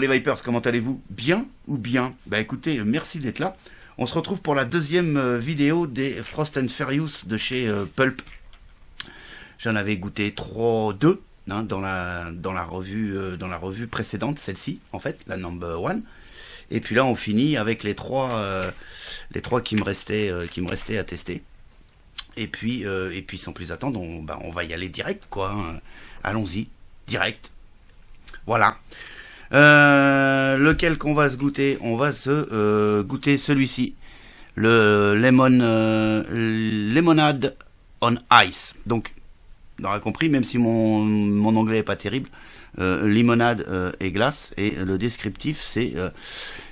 les Vipers, comment allez-vous? Bien ou bien? Bah écoutez, merci d'être là. On se retrouve pour la deuxième vidéo des Frost and Furious de chez Pulp. J'en avais goûté 2 hein, dans la revue précédente, celle-ci en fait, la number 1. Et puis là on finit avec les trois qui me restaient à tester. Et puis sans plus attendre, on va y aller direct quoi. Hein. Allons-y, direct. Voilà. Lequel qu'on va se goûter? On va se goûter celui-ci. Le Lemonade on Ice. Donc, on aura compris, même si mon anglais est pas terrible, limonade et glace. Et le descriptif, c'est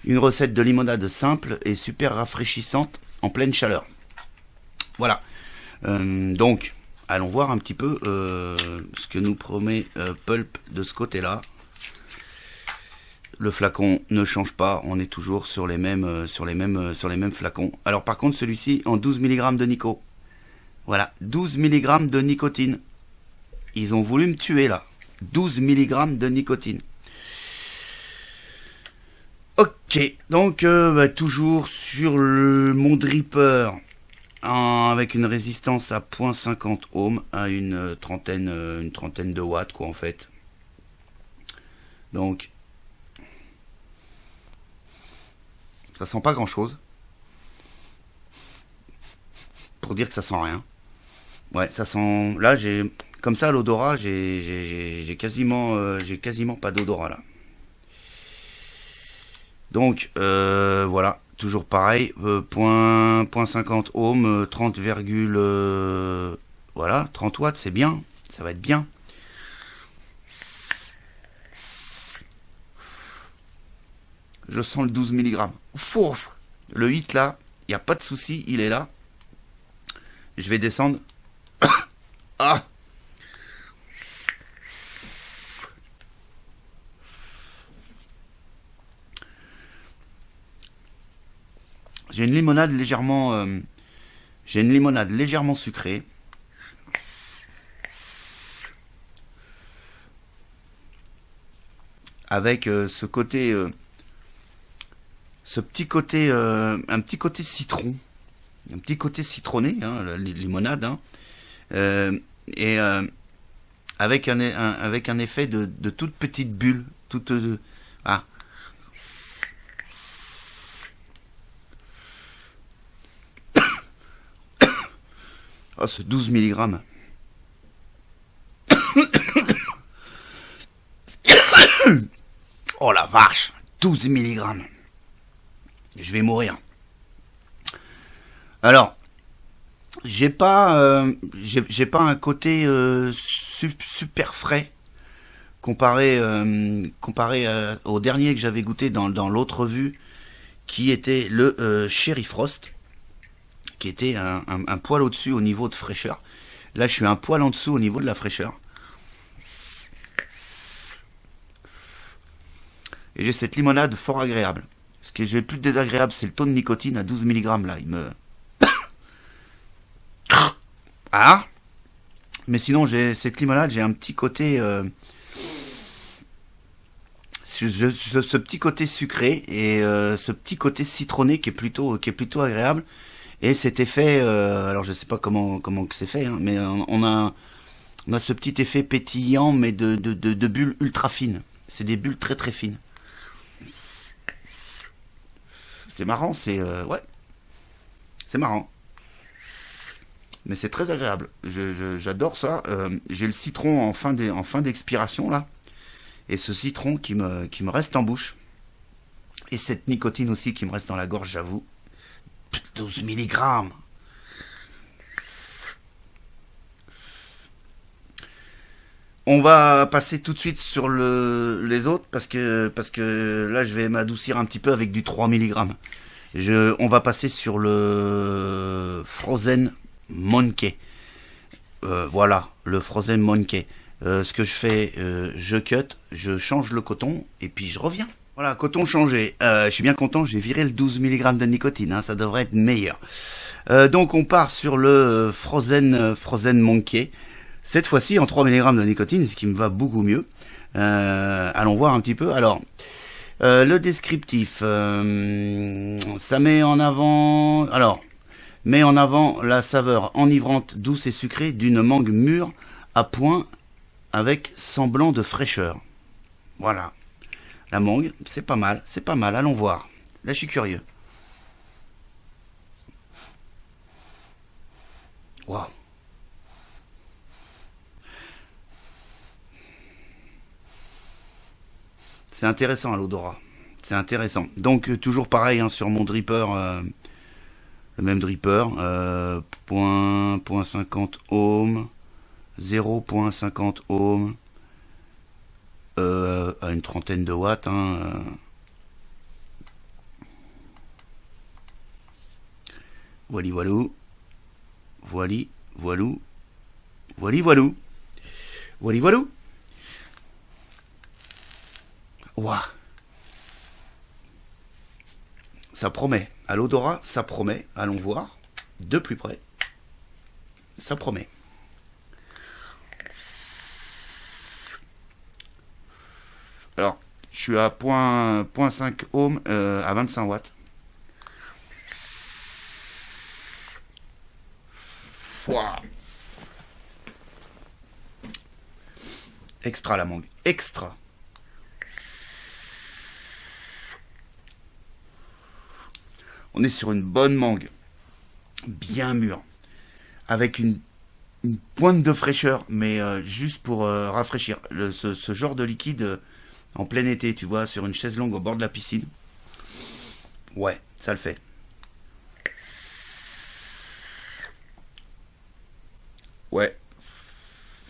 une recette de limonade simple et super rafraîchissante en pleine chaleur. Voilà. Donc, allons voir un petit peu ce que nous promet Pulp de ce côté-là. Le flacon ne change pas, on est toujours sur les mêmes flacons. Alors par contre, celui-ci en 12 mg de nico. Voilà, 12 mg de nicotine. Ils ont voulu me tuer là. 12 mg de nicotine. Ok, donc toujours sur mon dripper. Avec une résistance à 0.50 ohms à une trentaine de watts quoi en fait. Donc ça sent pas grand chose pour dire que ça sent rien. Ouais, ça sent. Là j'ai comme ça l'odorat, j'ai quasiment pas d'odorat là. Donc voilà. Toujours pareil, 0.50 ohms, 30, voilà, 30 watts, c'est bien, ça va être bien. Je sens le 12 mg. Le 8 là, il n'y a pas de souci, il est là. Je vais descendre. Ah! J'ai une limonade légèrement sucrée. Avec ce petit côté, un petit côté citron, un petit côté citronné, hein, la limonade, hein, et avec un effet de toute petite bulle, ah. Oh, ce 12 mg. Oh la vache, 12 mg. Je vais mourir. Alors, j'ai pas un côté super frais comparé au dernier que j'avais goûté dans l'autre revue, qui était le Cherry Frost, qui était un poil au-dessus au niveau de fraîcheur. Là, je suis un poil en dessous au niveau de la fraîcheur. Et j'ai cette limonade fort agréable. Ce que j'ai le plus désagréable, c'est le taux de nicotine à 12 mg. Là, il me... Ah. Mais sinon, cette limonade, j'ai un petit côté... ce petit côté sucré et ce petit côté citronné qui est plutôt agréable. Et cet effet, alors je sais pas comment que c'est fait, hein, mais on a ce petit effet pétillant, mais de bulles ultra fines. C'est des bulles très très fines. C'est marrant, ouais, c'est marrant. Mais c'est très agréable. J'adore ça. J'ai le citron en fin d'expiration là, et ce citron qui me reste en bouche, et cette nicotine aussi qui me reste dans la gorge, j'avoue. 12 mg. On va passer tout de suite sur les autres parce que là je vais m'adoucir un petit peu avec du 3 mg. On va passer sur le Frozen Monkey. Voilà, le Frozen Monkey. Ce que je fais, je cut, je change le coton et puis je reviens. Voilà, coton changé. Je suis bien content, j'ai viré le 12 mg de nicotine, hein, ça devrait être meilleur. Donc on part sur le Frozen Monkey. Cette fois-ci en 3 mg de nicotine, ce qui me va beaucoup mieux. Allons voir un petit peu. Alors, Le descriptif, ça met en avant... Alors, met en avant la saveur enivrante, douce et sucrée d'une mangue mûre à point avec semblant de fraîcheur. Voilà. La mangue, c'est pas mal, allons voir. Là, je suis curieux. Waouh. C'est intéressant à l'odorat. C'est intéressant. Donc, toujours pareil hein, sur mon dripper, le même dripper, point 50 ohms, 0.50 ohms, à une trentaine de watts. Hein, Voili voilou. Voili voilou. Voili voilou. Voili voilou. Waouh. Ça promet. À l'odorat, ça promet. Allons voir. De plus près. Ça promet. Alors, je suis à 0.5 ohms à 25 watts. Wow. Extra la mangue. Extra. On est sur une bonne mangue. Bien mûre. Avec une pointe de fraîcheur, mais juste pour rafraîchir. Ce genre de liquide en plein été, tu vois, sur une chaise longue au bord de la piscine. Ouais, ça le fait. Ouais,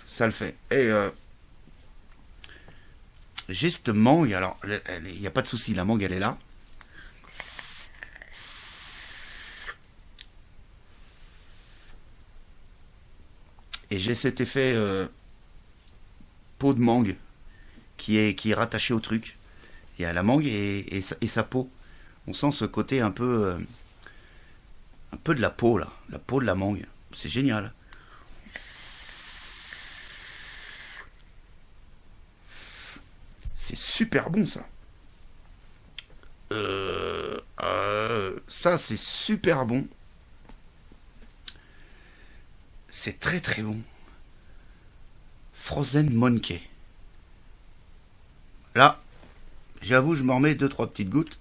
ça le fait. Et j'ai cette mangue, alors il n'y a pas de souci, la mangue elle est là. Et j'ai cet effet peau de mangue qui est rattaché au truc. Il y a la mangue et sa peau. On sent ce côté un peu de la peau là, la peau de la mangue. C'est génial. C'est super bon ça. Ça c'est super bon. C'est très très bon. Frozen Monkey. Là, j'avoue, je m'en remets 2-3 petites gouttes.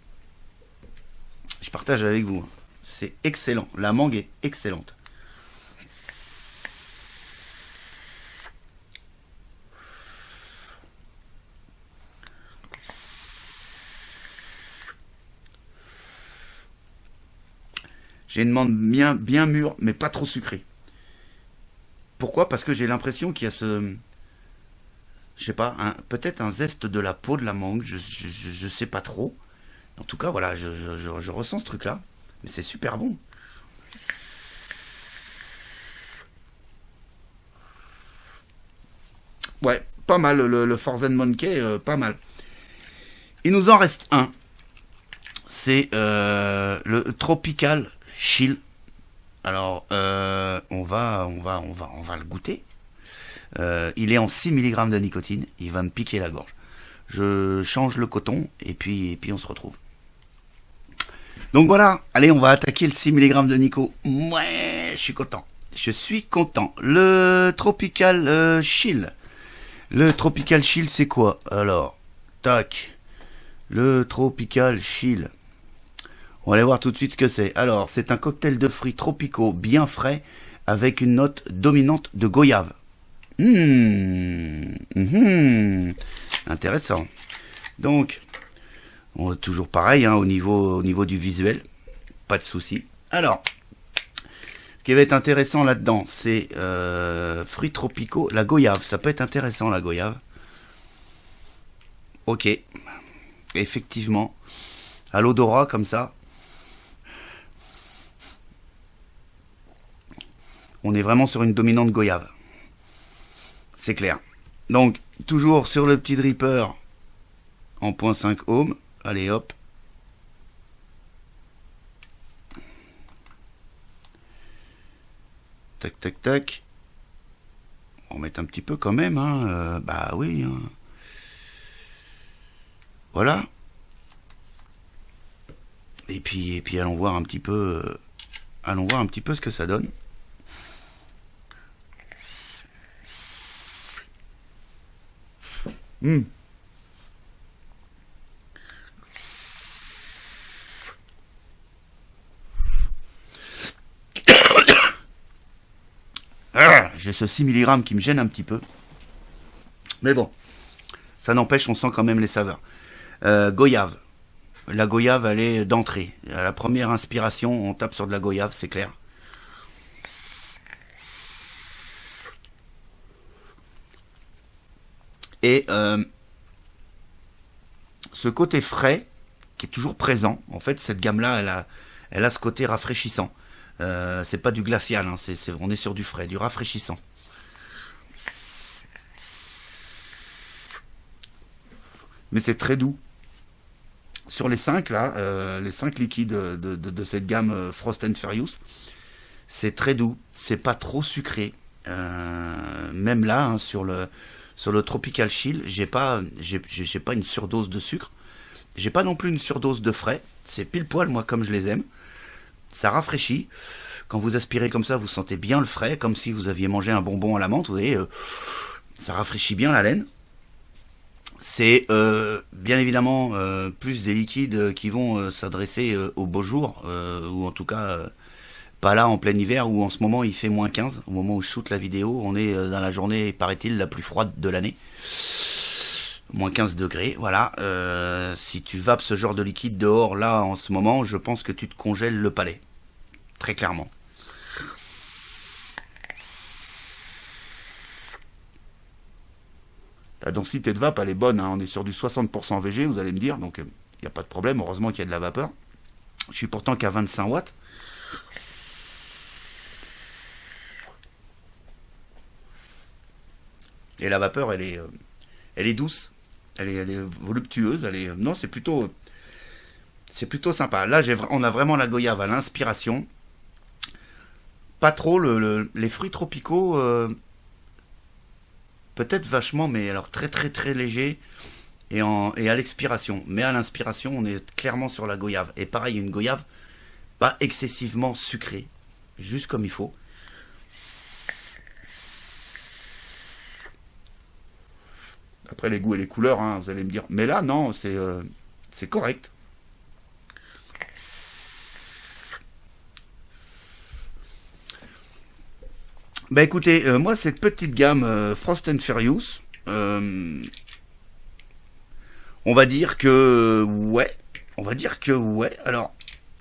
Je partage avec vous. C'est excellent. La mangue est excellente. J'ai une mangue bien mûre, mais pas trop sucrée. Pourquoi? Parce que j'ai l'impression qu'il y a je sais pas, peut-être un zeste de la peau de la mangue, je sais pas trop. En tout cas, voilà, je ressens ce truc-là. Mais c'est super bon. Ouais, pas mal, le Forzen Monkey, pas mal. Il nous en reste un. C'est le Tropical Chill. Alors, on va le goûter. Il est en 6 mg de nicotine. Il va me piquer la gorge. Je change le coton et puis on se retrouve. Donc voilà, allez, on va attaquer le 6 mg de Nico. Ouais, je suis content. Je suis content. Le Tropical Chill. Le Tropical Chill, c'est quoi? Alors, tac. Le Tropical Chill. On va aller voir tout de suite ce que c'est. Alors, c'est un cocktail de fruits tropicaux bien frais avec une note dominante de goyave. Intéressant. Donc, toujours pareil hein, au niveau du visuel. Pas de souci. Alors, ce qui va être intéressant là-dedans, c'est fruits tropicaux. La goyave, ça peut être intéressant la goyave. Ok. Effectivement. À l'odorat comme ça. On est vraiment sur une dominante goyave. C'est clair. Donc, toujours sur le petit dripper en 0.5 ohms. Allez, hop. Tac, tac, tac. On va mettre un petit peu quand même. Hein. Bah oui. Hein. Voilà. Et puis allons voir un petit peu, ce que ça donne. J'ai ce 6 mg qui me gêne un petit peu. Mais bon, ça n'empêche, on sent quand même les saveurs. Goyave. La goyave, elle est d'entrée. À la première inspiration, on tape sur de la goyave, c'est clair. Et ce côté frais, qui est toujours présent, en fait, cette gamme-là, elle a ce côté rafraîchissant. C'est pas du glacial, hein, on est sur du frais, du rafraîchissant. Mais c'est très doux. Sur les 5 là, les 5 liquides de cette gamme Frost and Furious, c'est très doux, c'est pas trop sucré. Même là, hein, sur le Tropical Chill, j'ai pas une surdose de sucre. J'ai pas non plus une surdose de frais. C'est pile poil, moi, comme je les aime. Ça rafraîchit. Quand vous aspirez comme ça, vous sentez bien le frais, comme si vous aviez mangé un bonbon à la menthe. Vous voyez, ça rafraîchit bien la laine. C'est bien évidemment plus des liquides qui vont s'adresser au beau jour, ou en tout cas pas là en plein hiver où en ce moment il fait -15. Au moment où je shoot la vidéo, on est dans la journée, paraît-il, la plus froide de l'année. -15 degrés, voilà. Si tu vapes ce genre de liquide dehors là en ce moment, je pense que tu te congèles le palais. Très clairement. La densité de vape, elle est bonne, hein. On est sur du 60% VG, vous allez me dire, donc il n'y a pas de problème, heureusement qu'il y a de la vapeur. Je suis pourtant qu'à 25 watts. Et la vapeur, elle est douce, elle est voluptueuse, non, c'est plutôt sympa. Là, on a vraiment la goyave à l'inspiration. Pas trop les fruits tropicaux. Peut-être vachement, mais alors très très très léger et à l'expiration. Mais à l'inspiration, on est clairement sur la goyave. Et pareil, une goyave pas excessivement sucrée, juste comme il faut. Après les goûts et les couleurs, hein, vous allez me dire. Mais là, non, c'est correct. Bah écoutez, moi cette petite gamme Frost and Furious, on va dire que ouais, Alors,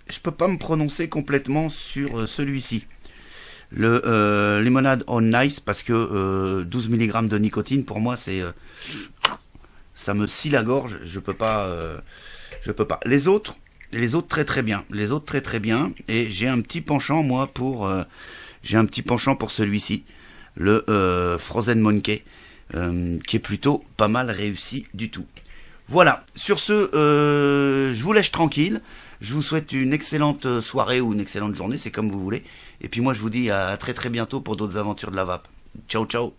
je peux pas me prononcer complètement sur celui-ci. Le Limonade on Ice, parce que 12 mg de nicotine, pour moi, ça me scie la gorge. Je peux pas. Les autres très très bien. Et j'ai un petit penchant, moi, pour celui-ci, le Frozen Monkey, qui est plutôt pas mal réussi du tout. Voilà, sur ce, je vous laisse tranquille. Je vous souhaite une excellente soirée ou une excellente journée, c'est comme vous voulez. Et puis moi, je vous dis à très très bientôt pour d'autres aventures de la vape. Ciao, ciao.